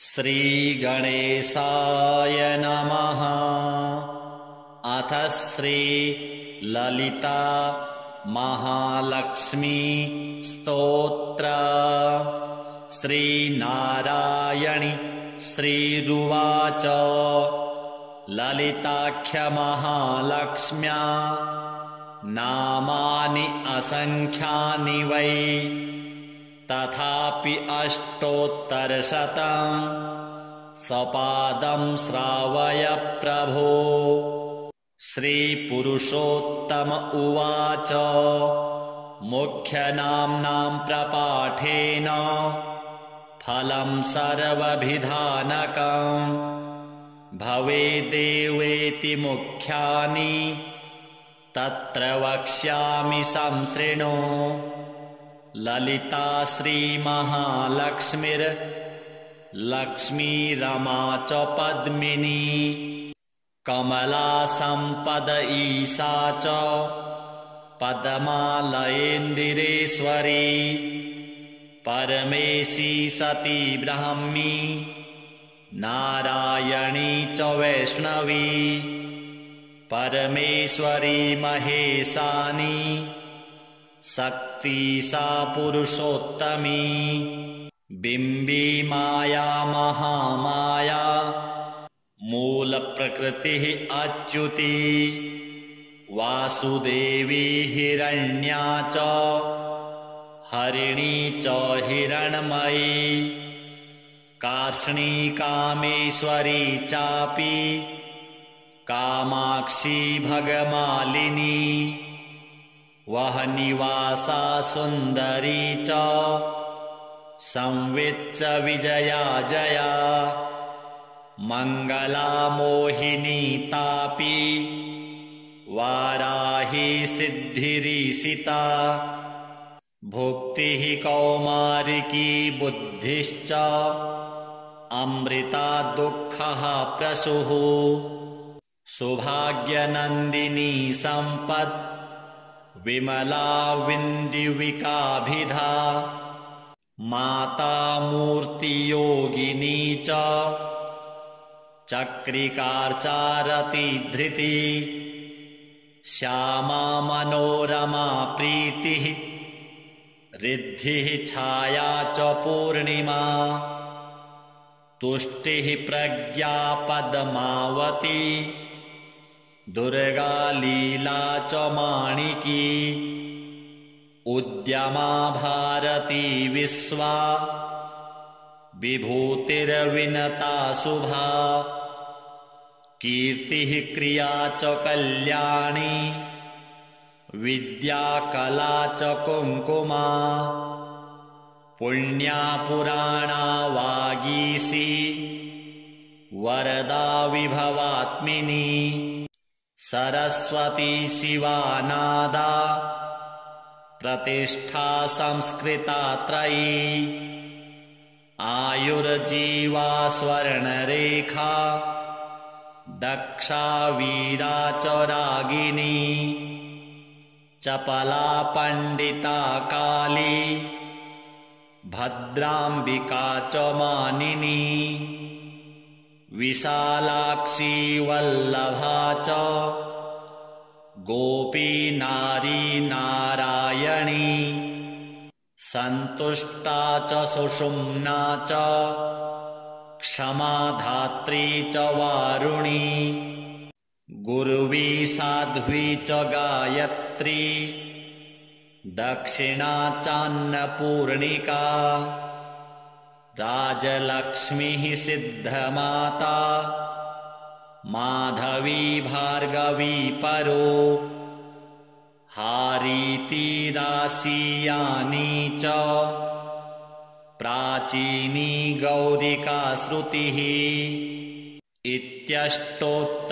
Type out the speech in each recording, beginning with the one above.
श्रीगणेशाय नमः। अथ श्री ललिता महालक्ष्मी स्तोत्र। श्रीनारायणी श्रीरुवाच ललिताख्य महालक्ष्म्या नामानि असंख्यानि वै तथापि अष्टोत्तरशतं सपादं श्रावय प्रभो। श्रीपुरुषोत्तम उवाच मुख्यनाम्नां प्रपाठेन फलं सर्वभिधानकं भवेदेवेति मुख्यानि तत्र वक्ष्यामि संशृणु। ललिता श्रीमहालक्ष्मीर् लक्ष्मीरमा च पद्मिनी कमला सम्पद ईशा च पद्मालयेन्दिरेश्वरी परमेशी सती ब्राह्मी नारायणी च वैष्णवी परमेश्वरी महेशानी शक्ति सा पुरुषोत्तमी बिम्बी माया महामाया मूल प्रकृतिः अच्युति वासुदेवी हिरण्या च हरिणी च हिरण्मयी कार्ष्णी कामेश्वरी चापि कामाक्षी भगमालिनी वहनिवासा सुन्दरी च संवित् च विजया जया मङ्गला मोहिनी तापि वाराही सिद्धिरीशिता भुक्तिः कौमारिकी बुद्धिश्च अमृता दुःखः प्रसूः सुभाग्यनन्दिनी सम्पत् विमला विन्दुविकाभिधा माता मूर्तियोगिनी च चक्रिकार्चारति धृति श्यामा मनोरमा प्रीतिः रिद्धिः छाया च पूर्णिमा तुष्टिः प्रज्ञा पद्मावती दुर्गा लीला च माणिकी उद्यमा भारती विश्वा विभूतिर्विनता शुभा कीर्तिः क्रिया च कल्याणी विद्या कला च कुङ्कुमा पुण्या पुराणा वागीशी वरदा विभवात्मिनी सरस्वती शिवा नादा प्रतिष्ठा संस्कृता त्रयी आयुर्जीवा स्वर्णरेखा दक्षा वीरा च रागिनी चपला पंडिता काली भद्राम्बिका च मानिनी विशालाक्षी वल्लभा च गोपी नारी नारायणी सन्तुष्टा च सुषुम्ना च क्षमा धात्री च वारुणी गुरुवी साध्वी च गायत्री दक्षिणा चान्नपूर्णिका राजलक्ष्मीः सिद्धमाता माधवी भार्गवी परो हारीति राशियानी च प्राचीनी गौरिका श्रुतिः इत्यष्टोत्तरशतकं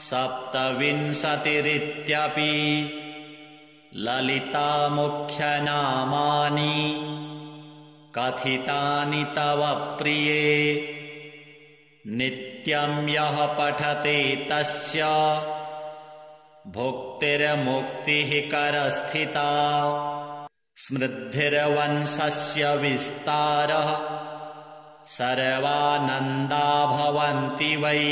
सप्तविंशतिरित्यपि ललिता मुख्यनामानि कथितानि तव प्रिये नित्यं यः पठते तस्य भुक्तिर्मुक्तिः करस्थिता स्मृद्धिर्वंशस्य विस्तारः सर्वानन्दा भवन्ति वै।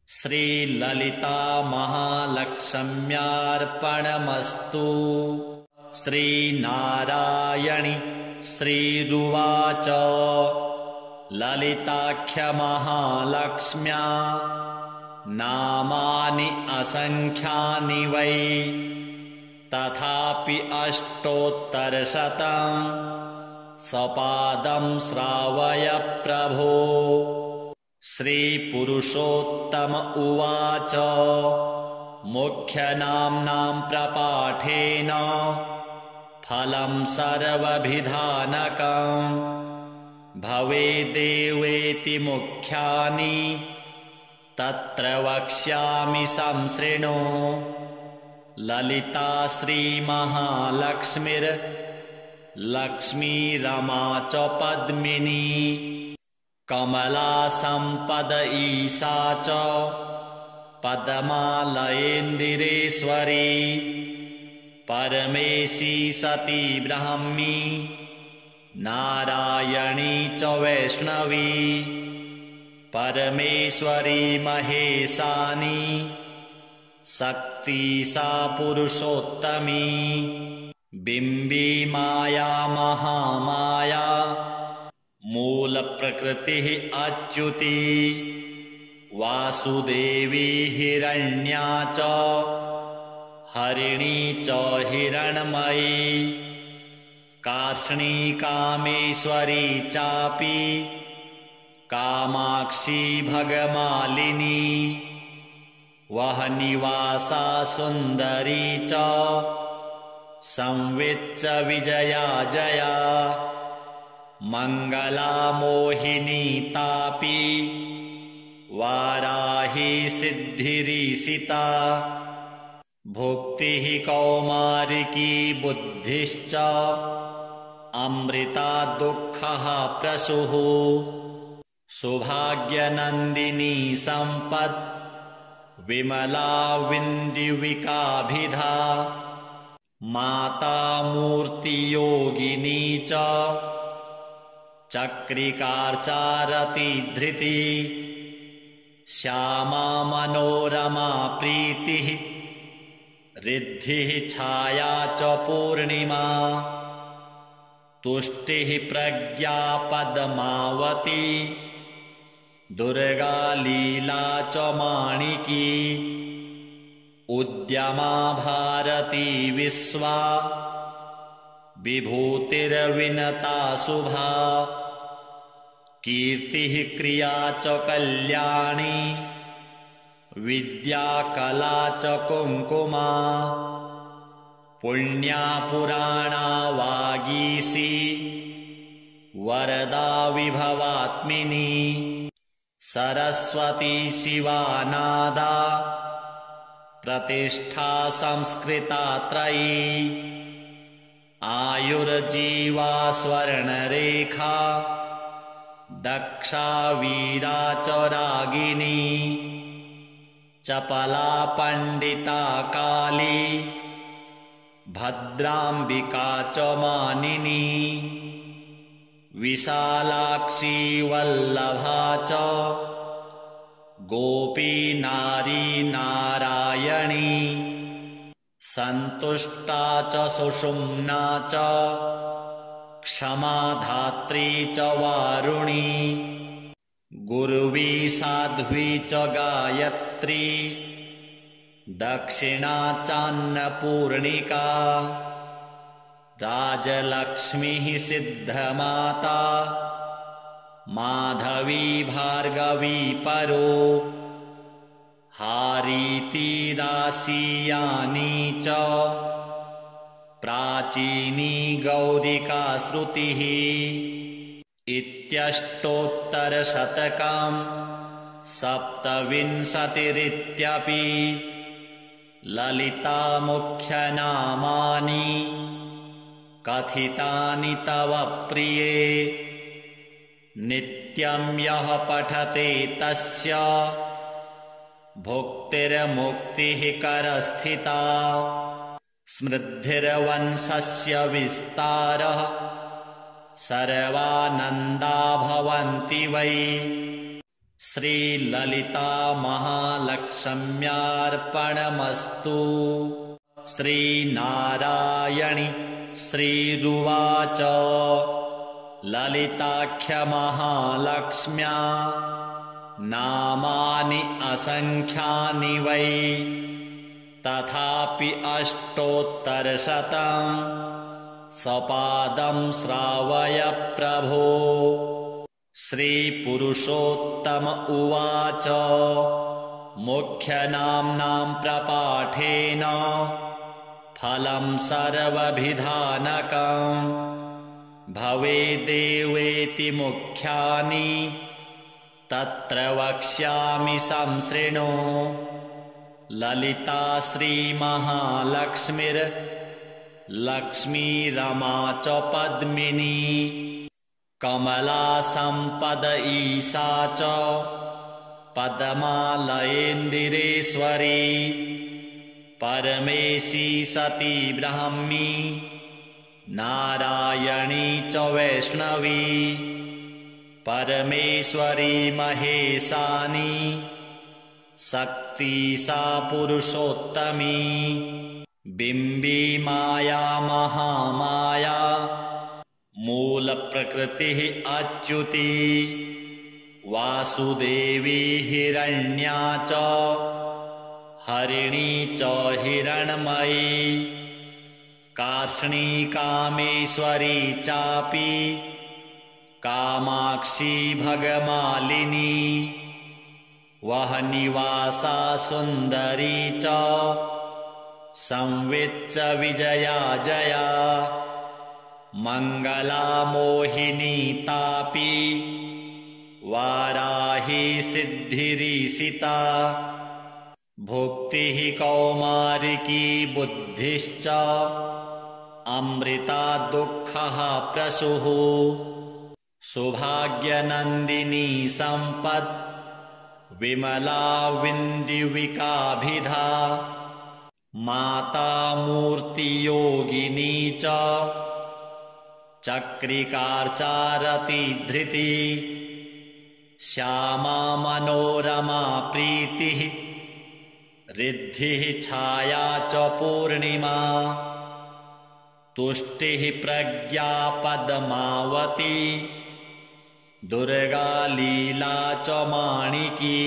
श्रीललिता महालक्ष्म्यार्पणमस्तु। श्रीनारायणि श्रीरुवाच ललिताख्यमहालक्ष्म्या नामानि असङ्ख्यानि वै। तथापि अष्टोत्तरशतं सपादं श्रावय प्रभो। श्रीपुरुषोत्तम उवाच मुख्यनाम्नां प्रपाठेन फलं सर्वभिधानकं भवेदेवेति मुख्यानि तत्र वक्ष्यामि संशृणु। ललिता श्रीमहालक्ष्मीर्लक्ष्मीरमा च पद्मिनी कमला सम्पद ईशा च पद्मालयेन्दिरेश्वरी परमेशी सती ब्राह्मी नारायणी च वैष्णवी परमेश्वरी महेशानी शक्ति सा पुरुषोत्तमी बिम्बी माया महामाया मूल प्रकृतिः अच्युती वासुदेवी हिरण्या च हरिणी च हिरण्मयी कार्ष्णी कामेश्वरी चापि कामाक्षी भगमालिनी वहनिवासा सुन्दरी च संवित् च विजया जया मङ्गला मोहिनी तापि वाराही सिद्धिरीशिता भुक्तिः कौमारिकी बुद्धिश्च अमृता दुःखः प्रसूः सौभाग्यनन्दिनी सम्पत् विमला विन्दुविकाभिधा माता मूर्तियोगिनी च चक्रिकार्चारति धृति श्यामा मनोरमा प्रीतिः रिद्धिः छाया च पूर्णिमा तुष्टिः प्रज्ञा पद्मावती दुर्गा लीला च माणिकी उद्यमा भारती विश्वा विभूतिर्विनता शुभा कीर्तिः क्रिया च कल्याणी विद्या कला च कुङ्कुमा पुण्या पुराणा वागीशी वरदा विभवात्मिनी सरस्वती शिवा नादा प्रतिष्ठा संस्कृता त्रयी आयुर्जीवा स्वर्णरेखा दक्षा वीरा च रागिनी चपला पंडिता काली भद्राम्बिका च मानिनी विशालाक्षी वल्लभा च गोपी नारी नारायणी सन्तुष्टा च सुषुम्ना च क्षमा धात्री च वारुणी गुरुवी साध्वी च गायत्री दक्षिणा चान्नपूर्णिका राजलक्ष्मीः सिद्धमाता माधवी भार्गवी परो हारीति राशियानी च प्राचीनी गौरिका श्रुतिः इत्यष्टोत्तरशतकं सप्तविंशतिरित्यपि ललिता मुख्यनामानि कथितानि तव प्रिये नित्यं यः पठते तस्य भुक्तिर्मुक्तिः करस्थिता स्मृद्धिर्वंशस्य विस्तारः सर्वानन्दा भवन्ति वै। श्रीललिता महालक्ष्म्यार्पणमस्तु। श्रीनारायणि श्रीरुवाच ललिताख्यमहालक्ष्म्या नामानि असङ्ख्यानि वै। तथापि अष्टोत्तरशतं सपादं श्रावय प्रभो। श्रीपुरुषोत्तम उवाच मुख्यनाम्नां प्रपाठेन फलं सर्वभिधानकं भवेदेवेति मुख्यानि तत्र वक्ष्यामि संशृणु। ललिता श्रीमहालक्ष्मीर्लक्ष्मीरमा च पद्मिनी कमला सम्पद ईशा च पद्मालयेन्दिरेश्वरी परमेशी सती ब्राह्मी नारायणी च वैष्णवी परमेश्वरी महेशानी शक्ति सा पुरुषोत्तमी बिम्बी माया महामाया मूल प्रकृतिः अच्युती वासुदेवी हिरण्या च हरिणी च हिरण्मयी कार्ष्णी कामेश्वरी चापि कामाक्षी भगमालिनी वहनिवासा सुन्दरी च संवित् च विजया जया मंगला मोहिनी तापी वाराही सिद्धिरीसिता भुक्तिः कौमारिकी बुद्धिश्च अमृता दुःखः प्रसूः सौभाग्यनन्दिनी सम्पत् विमला विन्द्युविकाभिधा माता मूर्तियोगिनी च चक्रिकार्चारति धृति श्यामा मनोरमा प्रीतिः रिद्धिः छाया च पूर्णिमा तुष्टिः प्रज्ञा पद्मावती दुर्गा लीला च माणिकी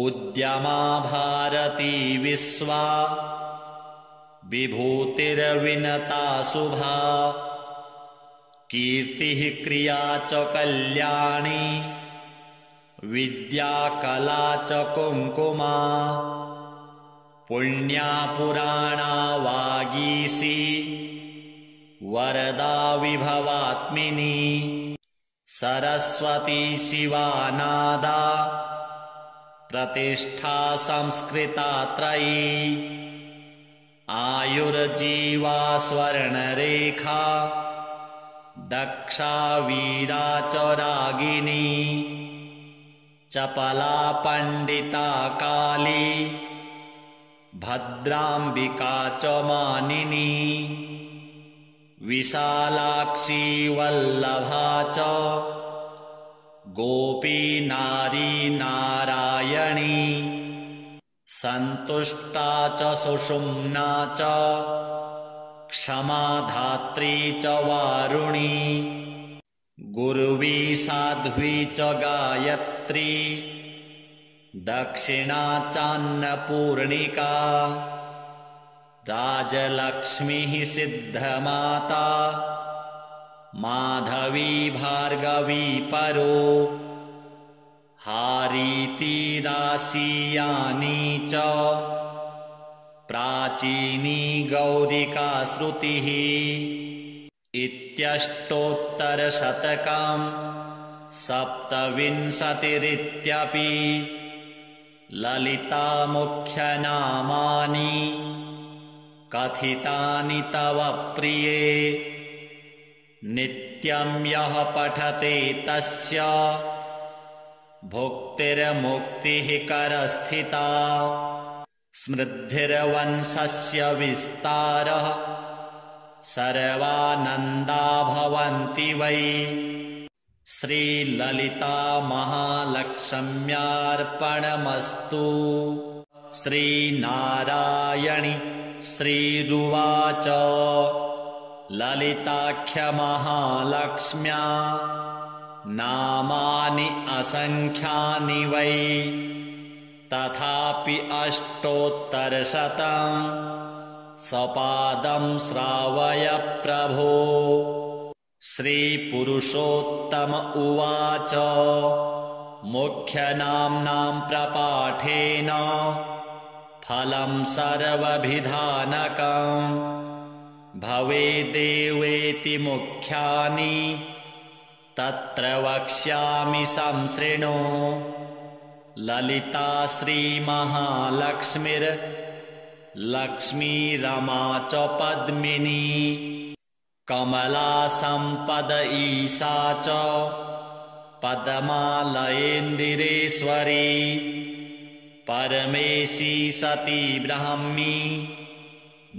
उद्यमा भारती विश्वा विभूतिर्विनता शुभा कीर्तिः क्रिया च कल्याणी विद्या कला च कुङ्कुमा पुण्या पुराणा वागीशी वरदा विभवात्मिनी सरस्वती शिवा नादा प्रतिष्ठा संस्कृता त्रयी आयुर्जीवा स्वर्णरेखा दक्षा वीरा च रागिनी चपला पंडिता काली भद्राम्बिका च मानिनी विशालाक्षी वल्लभा च गोपी नारी नारायणी संतुष्टा च सुषुम्ना च क्षमा धात्री च वारुणी गुरुवी साध्वी च गायत्री दक्षिणा चान्नपूर्णिका राजलक्ष्मीः सिद्धमाता माधवी भार्गवी परो हारीति राशियानी च प्राचीनी गौरिका श्रुतिः इत्यष्टोत्तरशतकं सप्तविंशतिरित्यपि ललिता मुख्यनामानि कथितानि तव प्रिये नित्यं यः पठते तस्य भुक्तिर्मुक्तिः करस्थिता स्मृद्धिर्वंशस्य विस्तारः सर्वानन्दा भवन्ति वै। श्रीललिता महालक्ष्म्यार्पणमस्तु। श्रीनारायणि श्रीरुवाच ललिताख्यमहालक्ष्म्या नामानि असङ्ख्यानि वै। तथापि अष्टोत्तरशतं सपादं श्रावय प्रभो। श्रीपुरुषोत्तम उवाच मुख्यनाम्नां प्रपाठेन फलं सर्वभिधानकं भवेदेवेति मुख्यानि तत्र वक्ष्यामि संशृणु। ललिता श्रीमहालक्ष्मीर्लक्ष्मीरमा च पद्मिनी कमला सम्पद ईशा च पद्मालयेन्दिरेश्वरी परमेशी सती ब्राह्मी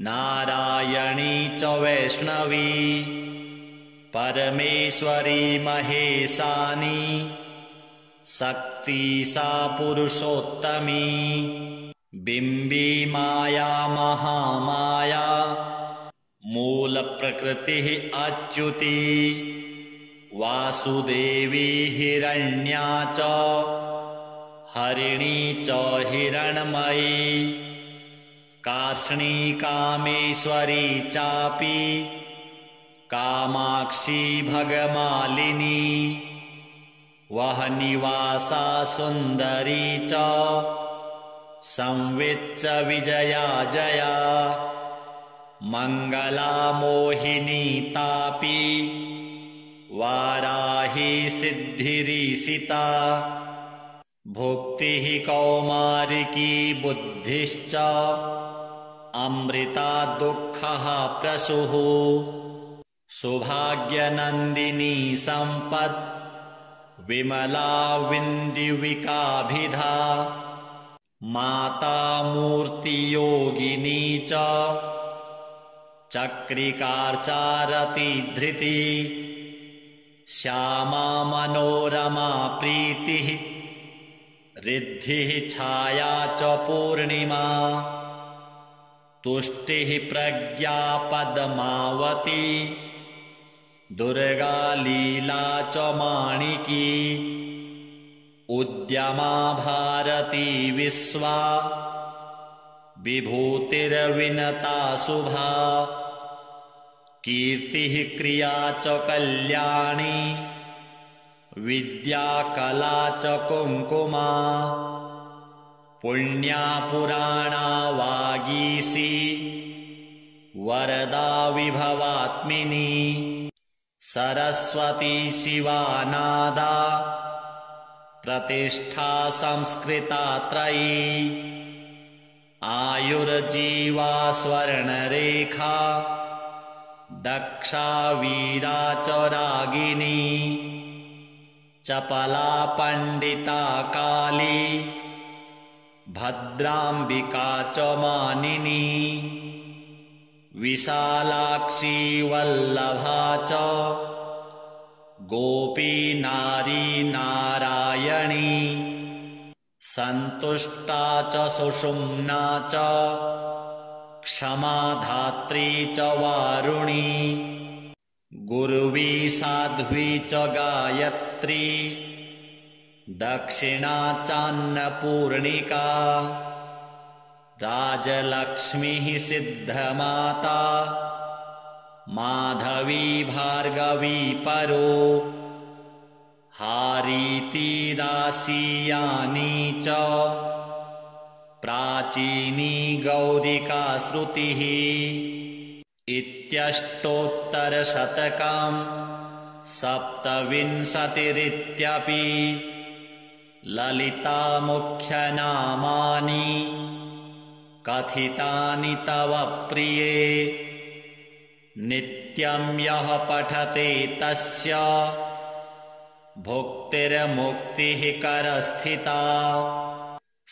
नारायणी च वैष्णवी परमेश्वरी महेशानी शक्ति सा पुरुषोत्तमी बिम्बी माया महामाया मूल प्रकृतिः अच्युती वासुदेवी हिरण्या च हरिणी च हिरण्मयी कार्ष्णी कामेश्वरी चापि कामाक्षी भगमालिनी वहनिवासा सुन्दरी च संवित् च विजया जया मंगला मोहिनी तापी वाराही सिद्धिरीसिता भुक्तिः कौमारिकी बुद्धिश्च अमृता दुःखः प्रसूः सौभाग्यनन्दिनी सम्पत् विमला विन्दुविकाभिधा माता मूर्तियोगिनी च चक्रिकार्चारति धृति श्यामा मनोरमा प्रीतिः रिद्धिः छाया च पूर्णिमा तुष्टिः प्रज्ञा पद्मावती दुर्गा लीला च माणिकी उद्यमा भारती विश्वा विभूतिर्विनता शुभा कीर्तिः क्रिया च कल्याणी विद्या कला च कुङ्कुमा पुण्या पुराणा वागीशी वरदा विभवात्मिनी सरस्वती शिवा नादा प्रतिष्ठा संस्कृता त्रयी आयुर्जीवा स्वर्णरेखा दक्षा वीरा च रागिनी चपला पंडिता काली भद्रांबिका च मानिनी विशालाक्षी वल्लभा च गोपी नारी नारायणी संतुष्टा च सुषुम्ना च क्षमा धात्री च वारुणी गुरुवी साध्वी च गायत्री दक्षिणा चान्नपूर्णिका राजलक्ष्मीः सिद्धमाता माधवी भार्गवी परो हारीति राशियानी च प्राचीनी गौरिका श्रुतिः इत्यष्टोत्तरशतकं सप्तविंशतिरित्यपि ललिता मुख्यनामानि कथितानि तव प्रिये नित्यं यः पठते तस्य भुक्तिर्मुक्तिः करस्थिता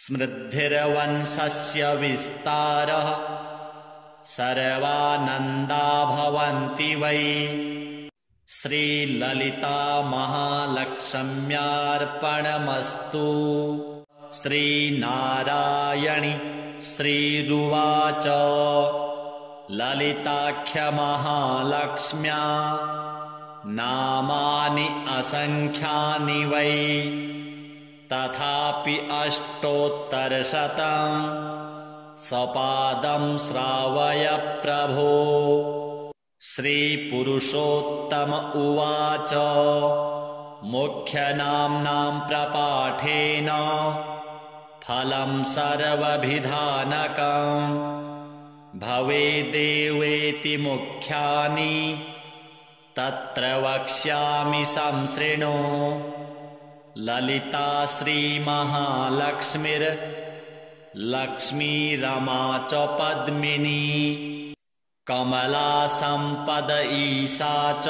स्मृद्धिर्वंशस्य विस्तारः सर्वानन्दा भवन्ति वै। श्रीललिता महालक्ष्म्यार्पणमस्तु। श्रीनारायणि श्रीरुवाच ललिताख्यमहालक्ष्म्या नामानि असङ्ख्यानि वै। तथापि अष्टोत्तरशतं सपादं श्रावय प्रभो। श्रीपुरुषोत्तम उवाच मुख्यनाम्नां प्रपाठेन फलं सर्वभिधानकं भवेदेवेति मुख्यानि तत्र वक्ष्यामि संशृणु। ललिता श्रीमहालक्ष्मीर्लक्ष्मीरमा च पद्मिनी कमला सम्पद ईशा च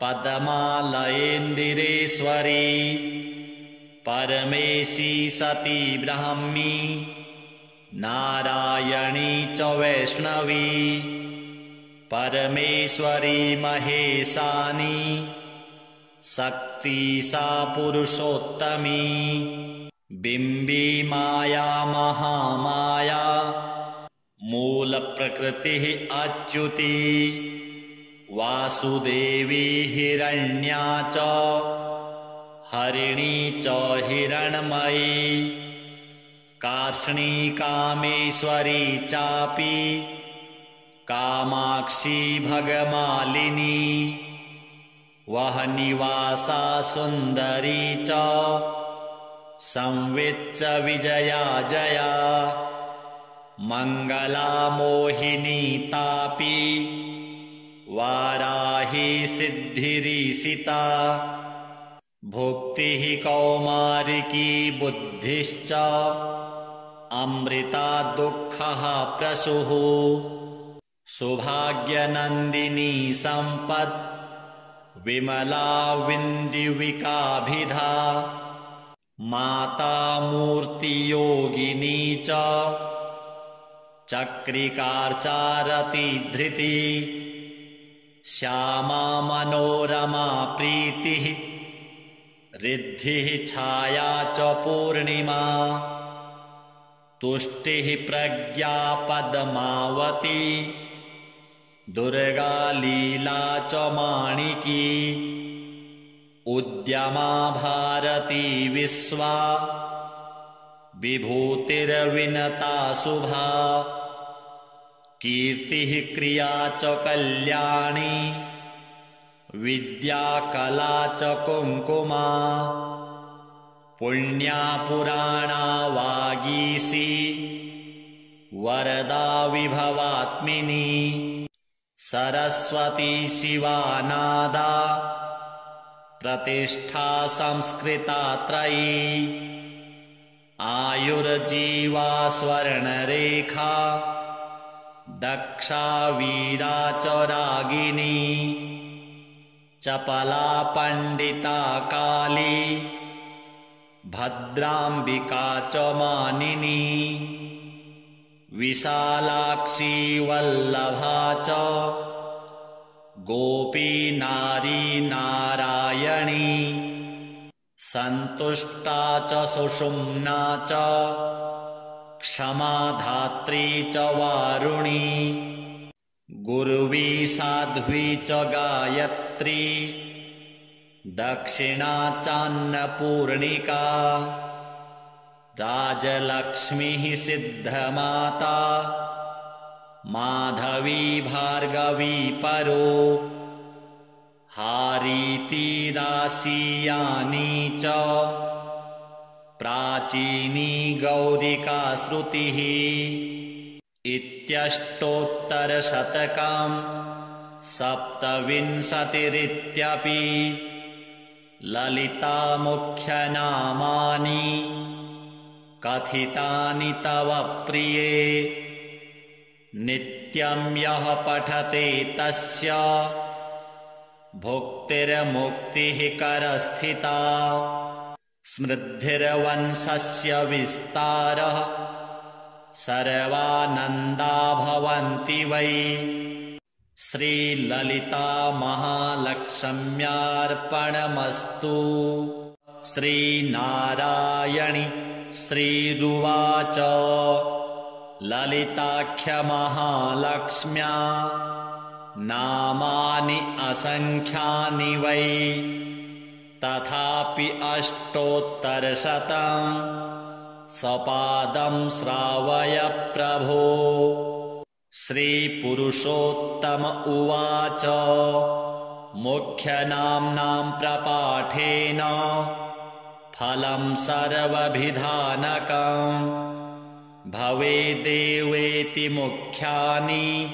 पद्मालयेन्दिरेश्वरी परमेशी सती ब्राह्मी नारायणी च वैष्णवी परमेश्वरी महेशानी शक्ति सा पुरुषोत्तमी बिम्बी माया महामाया मूल प्रकृतिः अच्युती वासुदेवी हिरण्या च हरिणी च हिरण्मयी कार्ष्णी कामेश्वरी चापि कामाक्षी भगमालिनी वह्निवासा सुन्दरी च संवित् च विजया जया मंगला मोहिनी तापी वाराही सिद्धिरीसिता भुक्तिः कौमारिकी बुद्धिश्च अमृता दुःखः प्रसूः सौभाग्यनन्दिनी सम्पत् विमला विन्दुविकाभिधा माता मूर्तियोगिनी च चक्रिकार्चारति धृति श्यामा मनोरमा प्रीतिः रिद्धिः छाया च पूर्णिमा तुष्टिः प्रज्ञा पद्मावती दुर्गा लीला च माणिकी उद्यमा भारती विश्वा विभूतिर्विनता शुभा कीर्तिः क्रिया च कल्याणी विद्या कला च कुङ्कुमा पुण्या पुराणा वागीशी वरदा विभवात्मिनी सरस्वती शिवानादा प्रतिष्ठा संस्कृता त्रयी आयुर्जीवा स्वर्णरेखा दक्षा वीरा च रागिनी चपला पंडिता काली भद्रांबिका च मानिनी विशालाक्षी वल्लभा च गोपी नारी नारायणी संतुष्टा च सुषुम्ना च क्षमा धात्री च वारुणी गुरुवी साध्वी च गायत्री दक्षिणा चान्नपूर्णिका राजलक्ष्मीः सिद्धमाता माधवी भार्गवी परो हारीति राशियानी च प्राचीनी गौरिका श्रुतिः इत्यष्टोत्तरशतकं सप्तविंशतिरित्यपि ललिता मुख्यनामानि कथितानि तव प्रिये नित्यं यः पठते तस्य भुक्तिर्मुक्तिः करस्थिता स्मृद्धिर्वंशस्य विस्तारः सर्वानन्दा भवन्ति वै। श्रीललिता महालक्ष्म्यार्पणमस्तु। श्रीनारायणि श्रीरुवाच ललिताख्यमहालक्ष्म्या नामानि असङ्ख्यानि वै। तथापि अष्टोत्तरशतं सपादं श्रावय प्रभो। श्रीपुरुषोत्तम उवाच मुख्यनाम्नां प्रपाठेन फलं सर्वभिधानकं भवेदेवेति मुख्यानि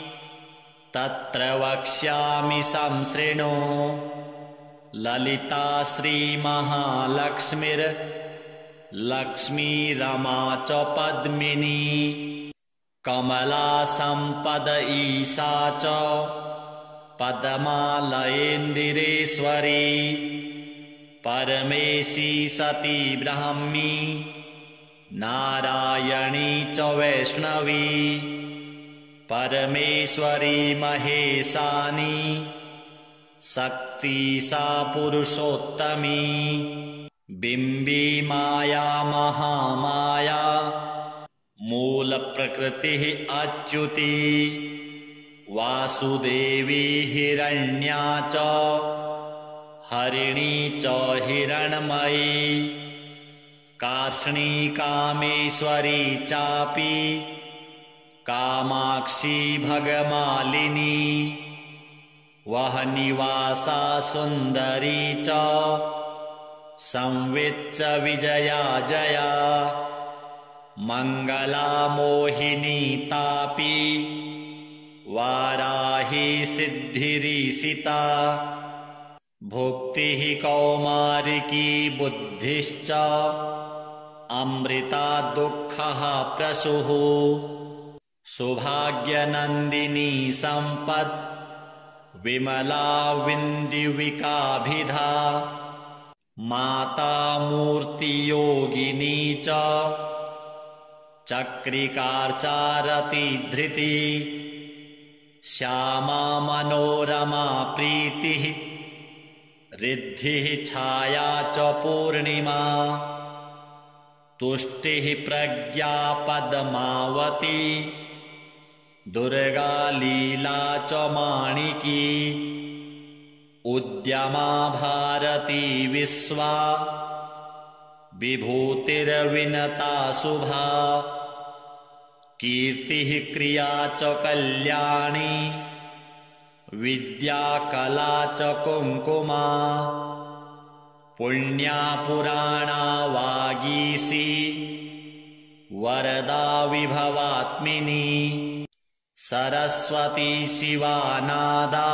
तत्र वक्ष्यामि संशृणु। ललिता श्रीमहालक्ष्मीर्लक्ष्मीरमा च पद्मिनी कमला सम्पद ईशा च पद्मालयेन्दिरेश्वरी। परमेशी सती ब्राह्मी नारायणी च वैष्णवी। परमेश्वरी महेशानी शक्ति सा पुरुषोत्तमी। बिम्बी माया महामाया मूलप्रकृतिः अच्युती। वासुदेवी हिरण्या च हरिणी च हिरण्मयी। कार्ष्णी कामेश्वरी चापि कामाक्षी भगमालिनी। वह्निवासा सुन्दरी च संवित् च विजया जया। मङ्गला मोहिनी तापि वाराही सिद्धिरीशिता। भुक्तिः कौमारिकी बुद्धिश्च अमृता दुःखः प्रसूः। सुभाग्यनन्दिनी सम्पत् विमला विन्दुविकाभिधा। माता मूर्तियोगिनी च चक्रिकार्चारति धृति। श्यामा मनोरमा प्रीतिः रिद्धिः छाया च पूर्णिमा। तुष्टिः प्रज्ञा पद्मावती दुर्गा लीला च माणिकी। उद्यमा भारती विश्वा विभूतिर्विनता शुभा। कीर्तिः क्रिया च कल्याणी विद्या कला च कुङ्कुमा। पुण्या पुराणा वागीशी वरदा विभवात्मिनी। सरस्वती शिवा नादा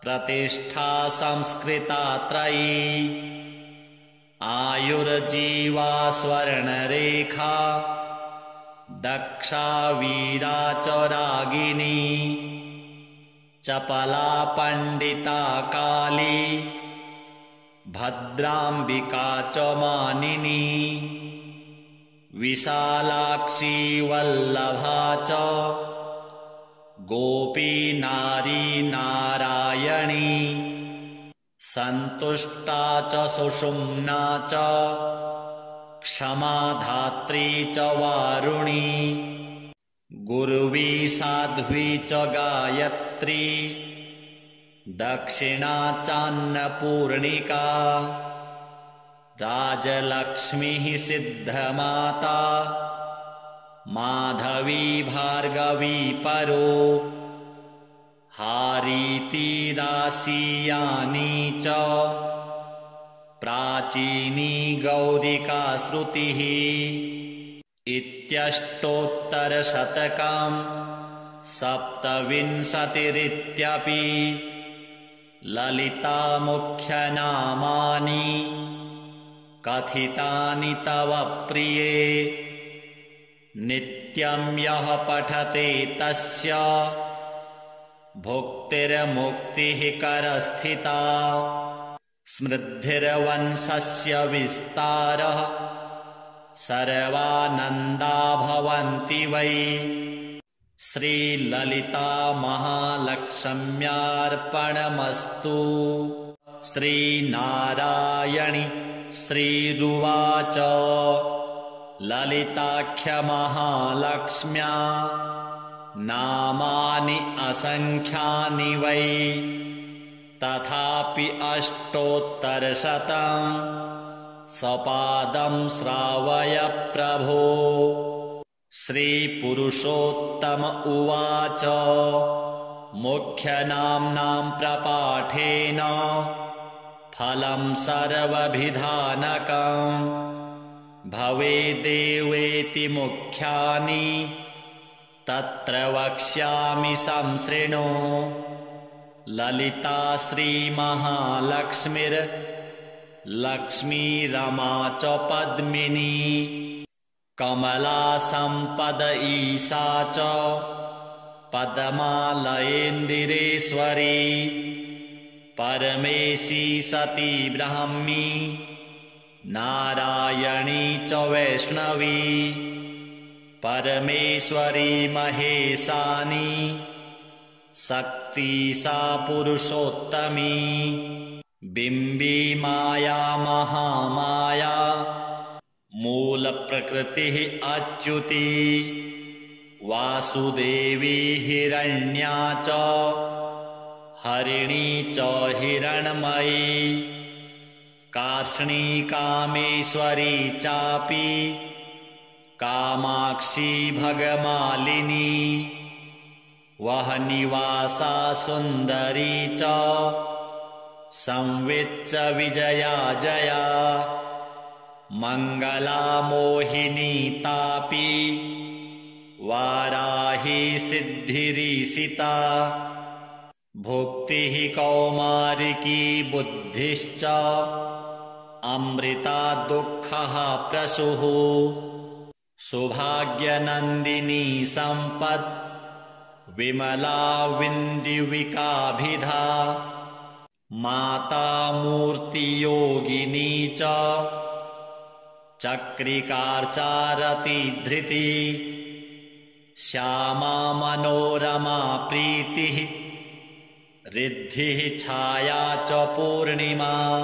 प्रतिष्ठा संस्कृता त्रयी। आयुर्जीवा स्वर्णरेखा दक्षा वीरा च रागिनी। चपला पंडिता काली भद्राम्बिका च मानिनी। विशालाक्षी वल्लभा च गोपी नारी नारायणी। सन्तुष्टा च सुषुम्ना च क्षमा धात्री च वारुणी। गुर्वी साध्वी च गायत्री दक्षिणा चान्नपूर्णिका। राजलक्ष्मीः सिद्धमाता माधवी भार्गवी परो। हारीति राशियानी च प्राचीनी गौरिका श्रुतिः। इत्यष्टोत्तरशतकं सप्तविंशतिरित्यपि ललिता मुख्यनामानि कथितानि तव प्रिये। नित्यं यः पठते तस्य भुक्तिर्मुक्तिः करस्थिता। स्मृद्धिर्वंशस्य विस्तारः सर्वानन्दा भवन्ति वै। श्रीललिता महालक्ष्म्यार्पणमस्तु। श्रीनारायणि श्रीरुवाच ललिताख्यमहालक्ष्म्या नामानि असङ्ख्यानि वै। तथापि अष्टोत्तरशतं सपादं श्रावय प्रभो। श्रीपुरुषोत्तम उवाच मुख्यनाम्नां प्रपाठेन फलं सर्वभिधानकं। भवेदेवेति मुख्यानि तत्र वक्ष्यामि संशृणु। ललिता श्रीमहालक्ष्मीर्लक्ष्मीरमा च पद्मिनी। कमला सम्पद ईशा च पद्मालयेन्दिरेश्वरी। परमेशी सती ब्राह्मी नारायणी च वैष्णवी। परमेश्वरी महेशानी शक्ति सा पुरुषोत्तमी। बिम्बी माया महामाया मूलप्रकृतिः अच्युती। वासुदेवी हिरण्या च हरिणी च हिरण्मयी। कार्ष्णी कामेश्वरी चापि कामाक्षी भगमालिनी। वहनिवासा सुन्दरी च संवित् च विजया जया। मङ्गला मोहिनी तापि वाराही सिद्धिरीशिता। भुक्तिः कौमारिकी बुद्धिश्च अमृता दुःखः प्रसूः। सुभाग्यनन्दिनी सम्पत् विमला विन्दुविकाभिधा। माता मूर्तियोगिनी च चक्रिकार्चारति धृति। श्यामा मनोरमा प्रीतिः रिद्धिः छाया च पूर्णिमा।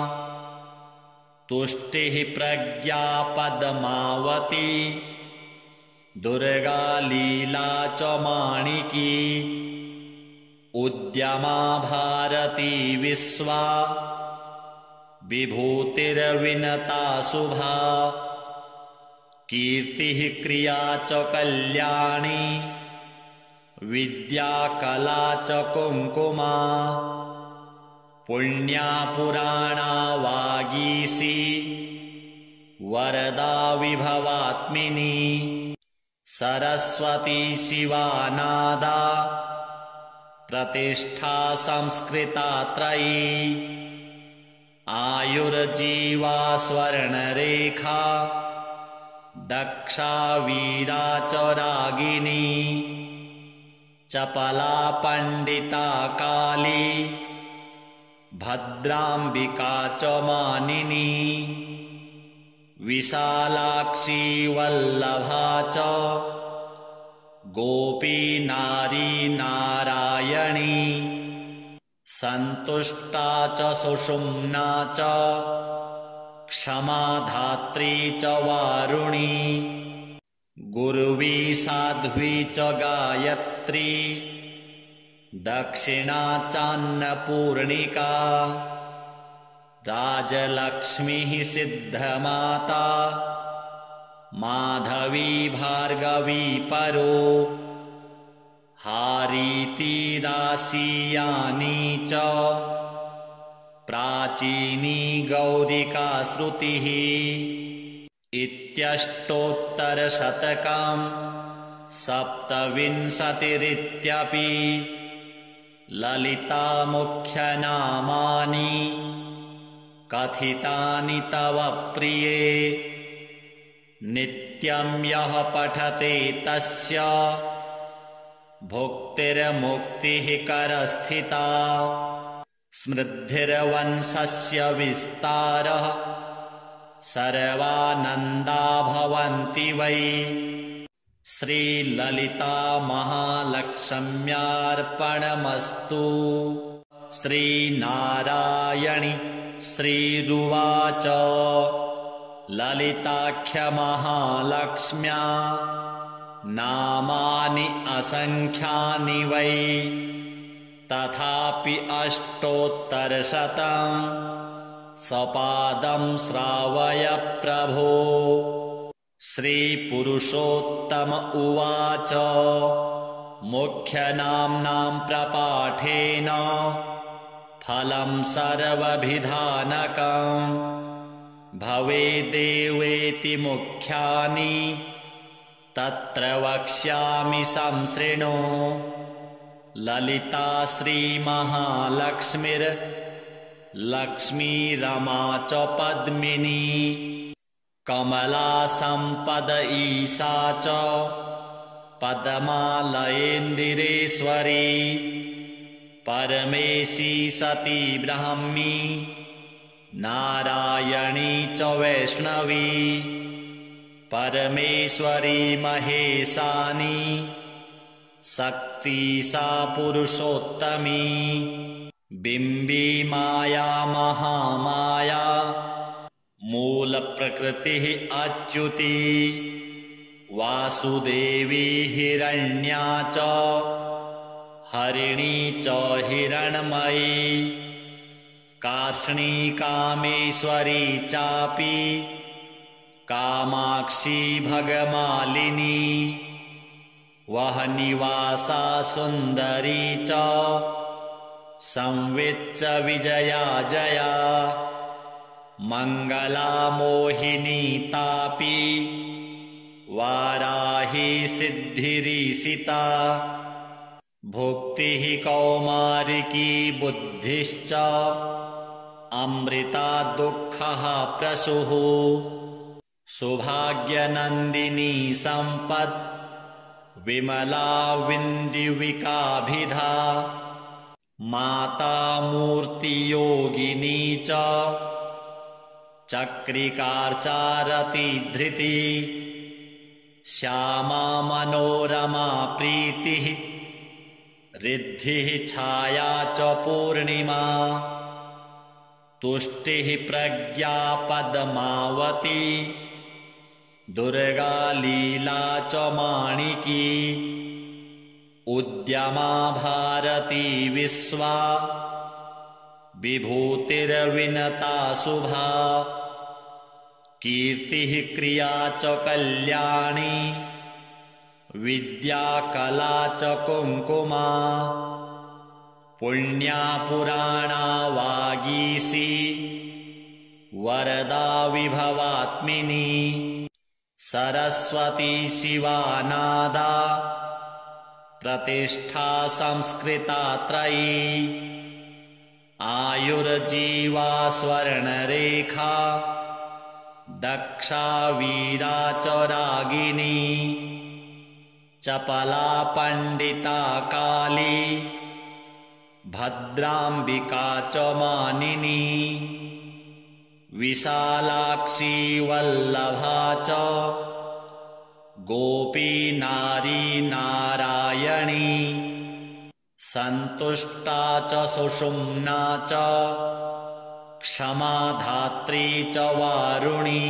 तुष्टिः प्रज्ञा पद्मावती। दुर्गा लीला च माणिकी। उद्यमा भारती विश्वा। विभूतिर्विनता शुभा। कीर्तिः क्रिया च कल्याणी। विद्या कला च कुङ्कुमा। पुण्या पुराणा वागीशी। वरदा विभवात्मिनी। सरस्वती शिवा नादा। प्रतिष्ठा संस्कृता त्रयी। आयुर्जीवा स्वर्णरेखा। दक्षा वीरा च रागिनी। चपला पंडिता काली। भद्राम्बिका च मानिनी। विशालाक्षी वल्लभा च गोपी नारी नारायणी। सन्तुष्टा च सुषुम्ना च क्षमा धात्री च वारुणी। गुर्वी साध्वी च गायत्री। दक्षिणा चान्नपूर्णिका। राजलक्ष्मीः सिद्धमाता। माधवी भार्गवी परो। हारीति राशियानी च प्राचीनी गौरिका श्रुतिः। इत्यष्टोत्तरशतकं सप्तविंशतिरित्यपि। ललिता मुख्यनामानि कथितानि तव प्रिये। नित्यं यः पठते तस्य भुक्तिर्मुक्तिः करस्थिता। स्मृद्धिर्वंशस्य विस्तारः सर्वानन्दा भवन्ति वै। श्रीललिता महालक्ष्म्यार्पणमस्तु। श्रीनारायणि श्रीरुवाच ललिताख्यमहालक्ष्म्या नामानि असङ्ख्यानि वै। तथापि अष्टोत्तरशतं सपादं श्रावय प्रभो। श्रीपुरुषोत्तम उवाच मुख्यनाम्नां प्रपाठेन फलं सर्वभिधानकं भवेदेवेति मुख्यानि तत्र वक्ष्यामि संशृणु। ललिता श्रीमहालक्ष्मीर्लक्ष्मीरमा च पद्मिनी कमला सम्पद ईशा च पद्मालयेन्दिरेश्वरी। परमेशी सती ब्राह्मी नारायणी च वैष्णवी। परमेश्वरी महेशानी शक्ति सा पुरुषोत्तमी। बिम्बी माया महामाया मूलप्रकृतिः अच्युती। वासुदेवी हिरण्या च हरिणी च हिरण्मयी। कार्ष्णी कामेश्वरी चापि कामाक्षी भगमालिनी। वहनिवासा सुन्दरी च संवित् च विजया जया। मङ्गला मोहिनी तापि वाराही सिद्धिरीशिता। भुक्तिः कौमारिकी बुद्धिश्च अमृता दुःखः प्रसूः। सुभाग्यनन्दिनी सम्पत् विमला विन्दुविकाभिधा। माता मूर्तियोगिनी च चक्रिकार्चारति धृति। श्यामा मनोरमा प्रीतिः रिद्धिः छाया च पूर्णिमा। तुष्टिः प्रज्ञा पद्मावती दुर्गा लीला च माणिकी। उद्यमा भारती विश्वा विभूतिर्विनता शुभा। कीर्तिः क्रिया च कल्याणी विद्या कला च कुङ्कुमा। पुण्या पुराणा वागीशी वरदा विभवात्मिनी। सरस्वती शिवा नादा प्रतिष्ठा संस्कृता त्रयी। आयुर्जीवा स्वर्णरेखा दक्षा वीरा च रागिनी। चपला पंडिता काली भद्राम्बिका च मानिनी। विशालाक्षी वल्लभा च गोपी नारी नारायणी। सन्तुष्टा च सुषुम्ना च क्षमा धात्री च वारुणी।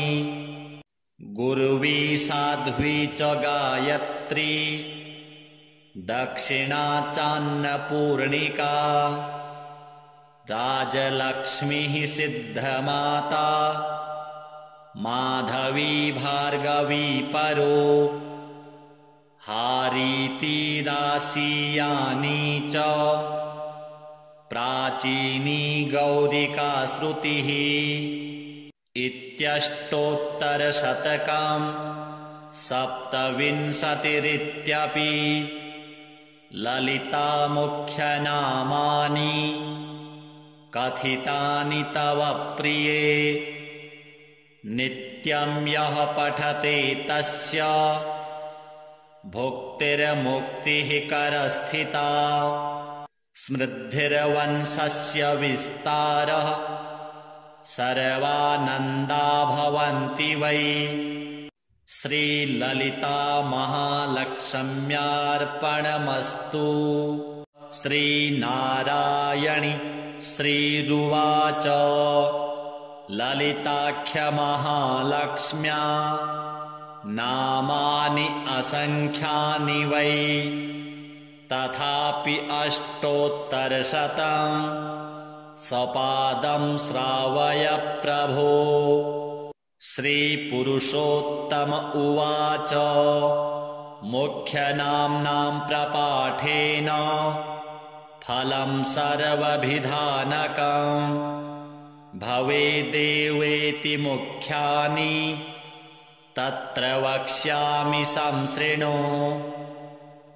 गुर्वी साध्वी च गायत्री दक्षिणा चान्नपूर्णिका। राजलक्ष्मीः सिद्धमाता माधवी भार्गवी परो। हारीति राशियानी च प्राचीनी गौरिका श्रुतिः। इत्यष्टोत्तरशतकं सप्तविंशतिरित्यपि ललिता मुख्यनामानि कथितानि तव प्रिये। नित्यं यः पठते तस्य भुक्तिर्मुक्तिः करस्थिता। स्मृद्धिर्वंशस्य विस्तारः सर्वानन्दा भवन्ति वै। श्रीललिता महालक्ष्म्यार्पणमस्तु। श्रीनारायणि श्रीरुवाच ललिताख्यमहालक्ष्म्या नामानि असङ्ख्यानि वै। तथापि अष्टोत्तरशतं सपादं श्रावय प्रभो। श्रीपुरुषोत्तम उवाच मुख्यनाम्नां प्रपाठेन फलं सर्वभिधानकं भवेदेवेति मुख्यानि तत्र वक्ष्यामि संशृणु।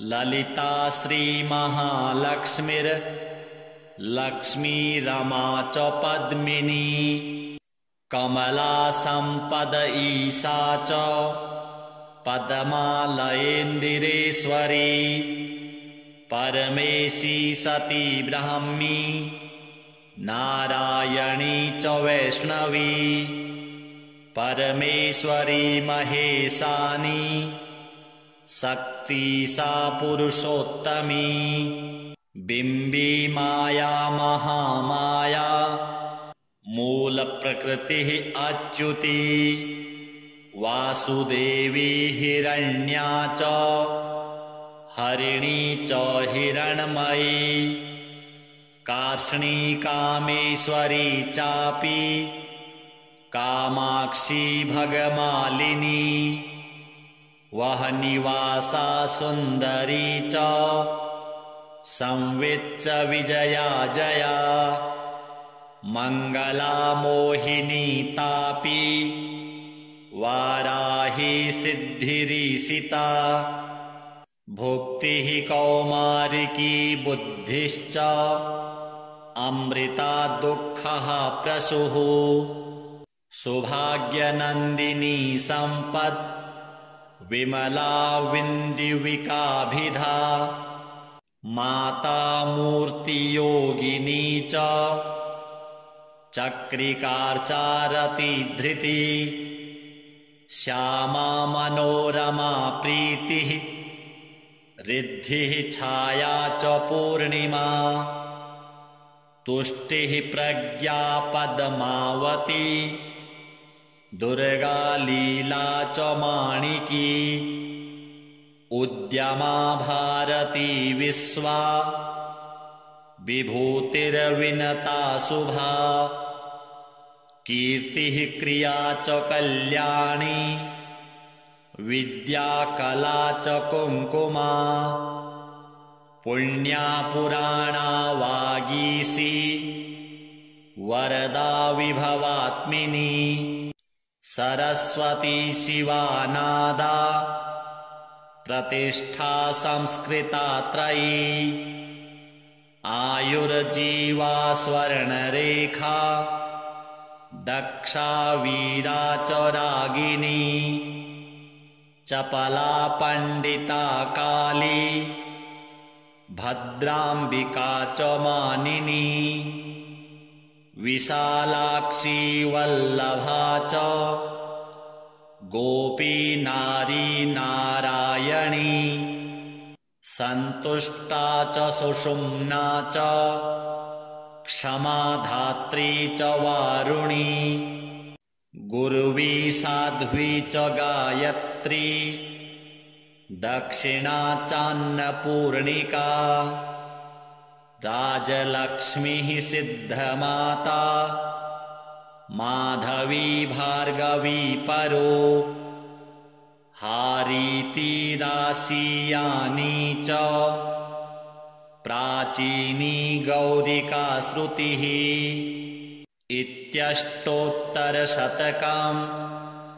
ललिता श्रीमहालक्ष्मीर्लक्ष्मीरमा च पद्मिनी कमला सम्पद ईशा च पद्मालयेन्दिरेश्वरी। परमेशी सती ब्राह्मी नारायणी च वैष्णवी। परमेश्वरी महेशानी शक्ति सा पुरुषोत्तमी। बिम्बी माया महामाया मूलप्रकृतिः अच्युती। वासुदेवी हिरण्या च हरिणी च हिरण्मयी। कार्ष्णी कामेश्वरी चापि कामाक्षी भगमालिनी। वहनिवासा सुन्दरी च संवित् च विजया जया। मङ्गला मोहिनी तापि वाराही सिद्धिरीशिता। भुक्तिः कौमारिकी बुद्धिश्च अमृता दुःखः प्रसूः। सुभाग्यनन्दिनी सम्पत् विमला विन्दुविकाभिधा। माता मूर्तियोगिनी च चक्रिकार्चारति धृति। श्यामा मनोरमा प्रीतिः रिद्धिः छाया च पूर्णिमा। तुष्टिः प्रज्ञा पद्मावती दुर्गा लीला च माणिकी। उद्यमा भारती विश्वा विभूतिर्विनता शुभा। कीर्तिः क्रिया च कल्याणी विद्या कला च कुङ्कुमा। पुण्या पुराणा वागीशी वरदा विभवात्मिनी। सरस्वती शिवा नादा प्रतिष्ठा संस्कृता त्रयी। आयुर्जीवा स्वर्णरेखा दक्षा वीरा च रागिनी। चपला पंडिता काली भद्राम्बिका च मानिनी। विशालाक्षी वल्लभा च गोपी नारी नारायणी। सन्तुष्टा च सुषुम्ना च क्षमा धात्री च वारुणी। गुर्वी साध्वी च गायत्री दक्षिणा चान्नपूर्णिका। राजलक्ष्मीः सिद्धमाता माधवी भार्गवी परो। हारीति राशियानी च प्राचीनी गौरिका श्रुतिः। इत्यष्टोत्तरशतकं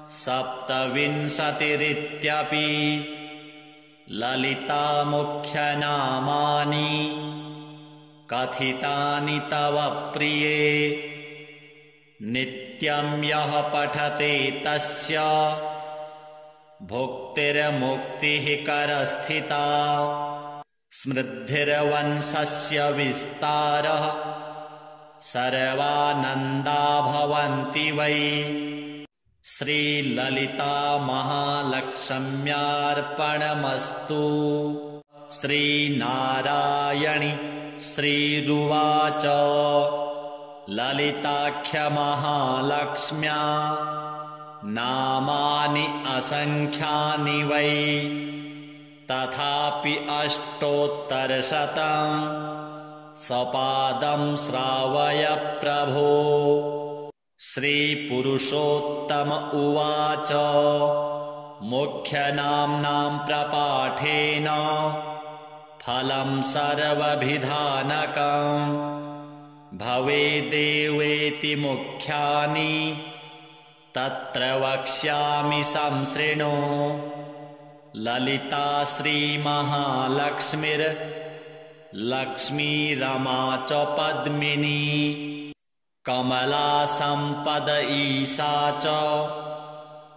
सप्तविंशतिरित्यपि। ललिता मुख्यनामानि कथितानि तव प्रिये। नित्यं यः पठते तस्य भुक्तिर्मुक्तिः करस्थिता। स्मृद्धिर्वंशस्य विस्तारः सर्वानन्दा भवन्ति वै। श्रीललिता महालक्ष्म्यार्पणमस्तु। श्रीनारायणि श्रीरुवाच ललिताख्यमहालक्ष्म्या नामानि असङ्ख्यानि वै। तथापि अष्टोत्तरशतं सपादं श्रावय प्रभो। श्रीपुरुषोत्तम उवाच मुख्यनाम्नां प्रपाठेन फलं सर्वभिधानकं भवेदेवेति मुख्यानि तत्र वक्ष्यामि संशृणु। ललिता श्रीमहालक्ष्मीर्लक्ष्मीरमा च पद्मिनी कमला सम्पद ईशा च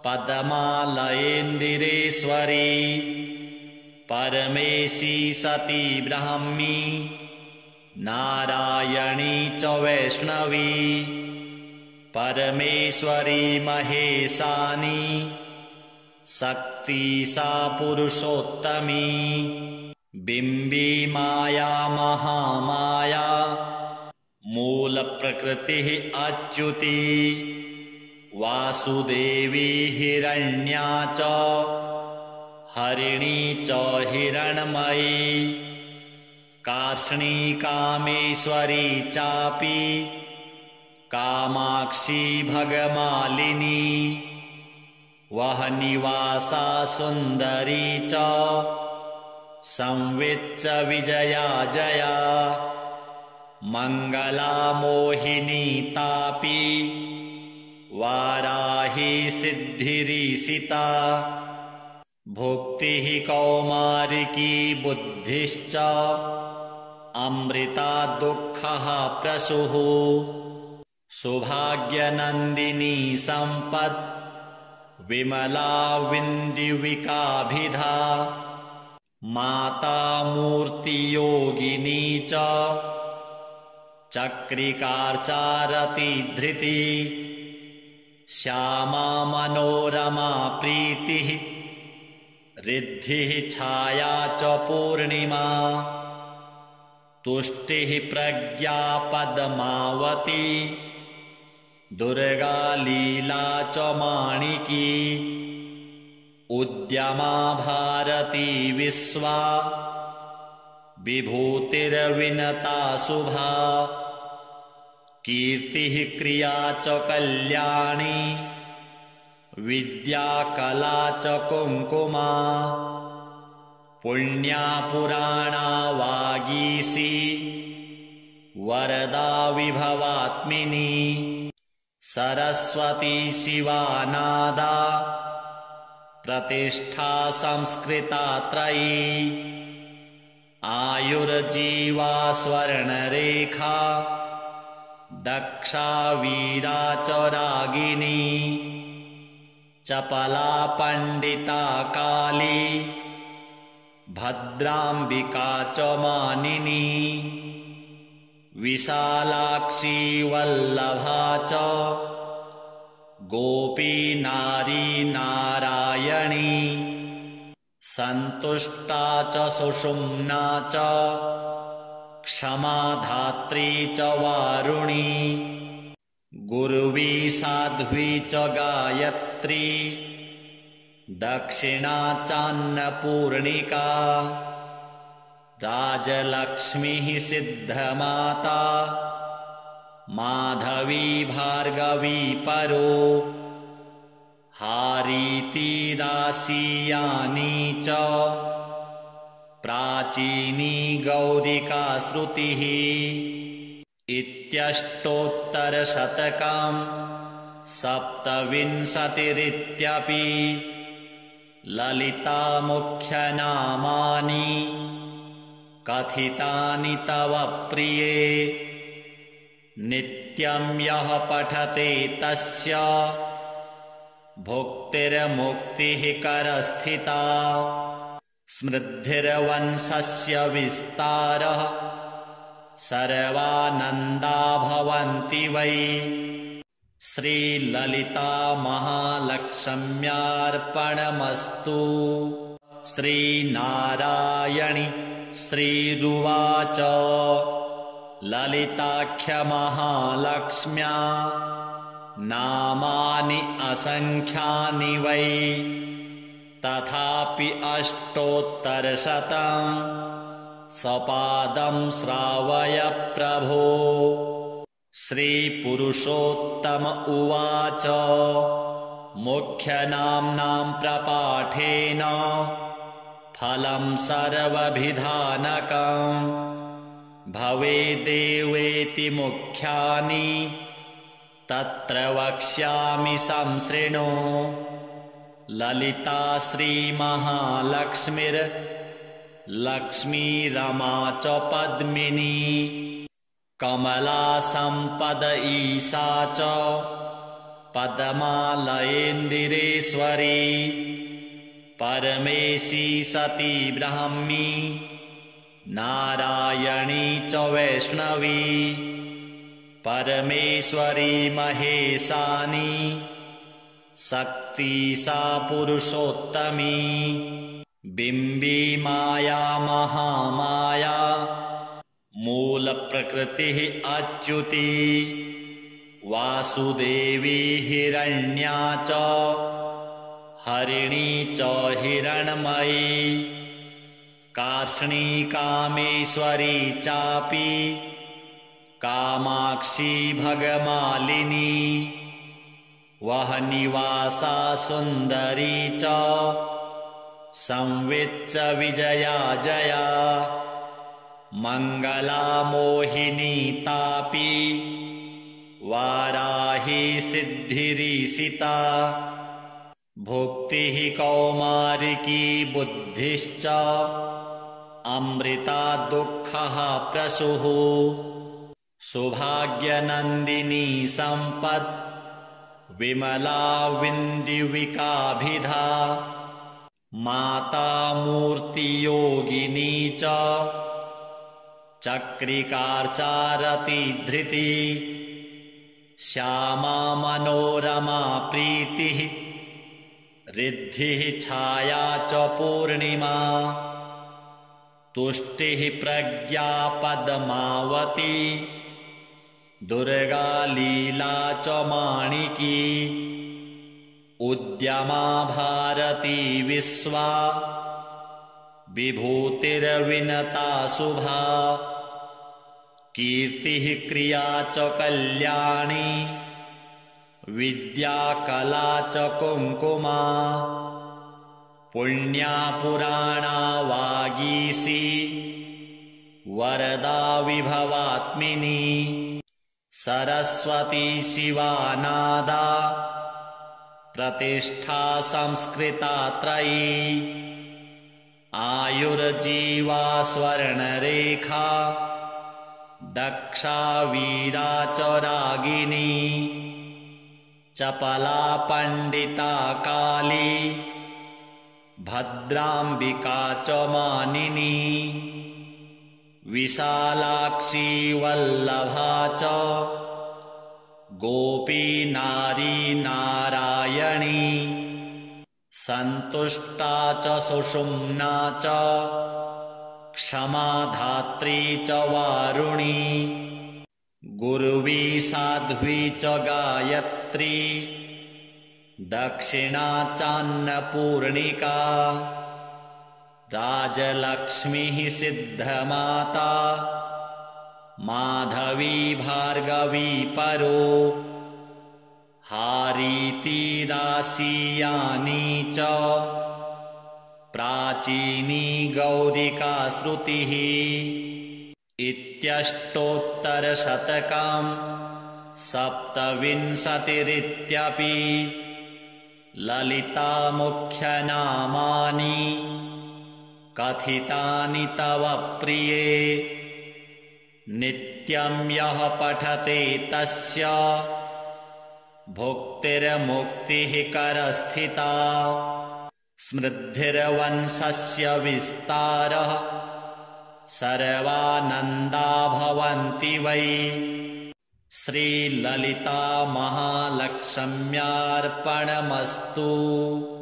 पद्मालयेन्दिरेश्वरी परमेशी सती ब्राह्मी नारायणी च वैष्णवी परमेश्वरी महेशानी शक्ति सा पुरुषोत्तमी बिम्बी माया महामाया मूल प्रकृति अच्युति वासुदेवी हिरण्या च हरिणी च हिरण्मयी कार्ष्णी कामेश्वरी चापि कामाक्षी भगमालिनी वहनिवासा सुन्दरी च संवित् च विजया जया मंगला मोहिनी तापी वाराही सिद्धिरीसिता भुक्तिः कौमारिकी बुद्धिश्च अमृता दुःखः प्रसूः सौभाग्यनन्दिनी सम्पत् विमला विन्दुविकाभिधा माता मूर्तियोगिनी च चक्रिकार्चारति धृति श्यामा मनोरमा प्रीतिः रिद्धिः छाया च पूर्णिमा तुष्टिः प्रज्ञा पद्मावती दुर्गा लीला च माणिकी उद्यमा भारती विश्वा विभूतिर्विनता शुभा कीर्तिः क्रिया च कल्याणी विद्या कला च कुङ्कुमा पुण्या पुराणा वागीशी वरदा विभवात्मिनी सरस्वती शिवा नादा प्रतिष्ठा संस्कृता त्रयी आयुर्जीवा स्वर्णरेखा दक्षा वीरा च रागिनी चपला पंडिता काली भद्राम्बिका च मानिनी विशालाक्षी वल्लभा च गोपी नारी नारायणी संतुष्टा च सुषुम्ना च क्षमा धात्री च वारुणी गुरुवी साध्वी च गायत्री दक्षिणा चान्नपूर्णिका राजलक्ष्मीः सिद्धमाता माधवी भार्गवी परो हारीति राशियानी च प्राचीनी गौरिका श्रुतिः इत्यष्टोत्तरशतकं सप्तविंशतिरित्यपि ललिता मुख्यनामानि कथितानि तव प्रिये नित्यं यः पठते तस्य भुक्तिर्मुक्तिः करस्थिता स्मृद्धिर्वंशस्य विस्तारः सर्वानन्दा भवन्ति वै। श्रीललिता महालक्ष्म्यार्पणमस्तु। श्रीनारायणि श्रीरुवाच ललिताख्यमहालक्ष्म्या नामानि असङ्ख्यानि वै। तथापि अष्टोत्तरशतं सपादं श्रावय प्रभो। श्रीपुरुषोत्तम उवाच मुख्यनाम्नां प्रपाठेन फलं सर्वभिधानकं भवेदेवेति मुख्यानि तत्र वक्ष्यामि संशृणु। ललिता श्रीमहालक्ष्मीर्लक्ष्मीरमा च पद्मिनी कमला सम्पद ईशा च पद्मालयेन्दिरेश्वरी परमेशी सती ब्राह्मी नारायणी च वैष्णवी परमेश्वरी महेशानी शक्ति सा पुरुषोत्तमी बिम्बी माया महामाया मूल प्रकृति अच्युति वासुदेवी हिरण्या च हरिणी च हिरण्मयी कार्ष्णी कामेश्वरी चापि कामाक्षी भगमालिनी वहनिवासा सुन्दरी च संवित् च विजया जया मंगला मोहिनी तापी वाराही सिद्धिरीसिता भुक्तिः कौमारिकी बुद्धिश्च अमृता दुःखः प्रसूः सौभाग्यनन्दिनी सम्पत् विमला विन्दुविकाभिधा माता मूर्तियोगिनी च चक्रिकार्चारति धृति श्यामा मनोरमा प्रीतिः रिद्धिः छाया च पूर्णिमा तुष्टिः प्रज्ञा पद्मावती दुर्गा लीला च माणिकी उद्यमा भारती विश्वा विभूतिर्विनता शुभा कीर्तिः क्रिया च कल्याणी विद्या कला च कुङ्कुमा पुण्या पुराणा वागीशी वरदा विभवात्मिनी सरस्वती शिवा नादा प्रतिष्ठा संस्कृता त्रयी आयुर्जीवा स्वर्णरेखा दक्षा वीरा च रागिनी चपला पंडिता काली भद्रांबिका च मानिनी विशालाक्षी वल्लभा च गोपी नारी नारायणी संतुष्टा च सुषुम्ना च क्षमा धात्री च वारुणी गुरुवी साध्वी च गायत्री दक्षिणा चान्नपूर्णिका राजलक्ष्मीः सिद्धमाता माधवी भार्गवी परो हारीति राशियानी च प्राचीनी गौरिका श्रुतिः इत्यष्टोत्तरशतकं सप्तविंशतिरित्यपि ललिता मुख्यनामानि कथितानि तव प्रिये नित्यं यः पठते तस्य भुक्तिर्मुक्तिः करस्थिता स्मृद्धिर्वंशस्य विस्तारः सर्वानन्दा भवन्ति वै। श्रीललिता महालक्ष्म्यार्पणमस्तु।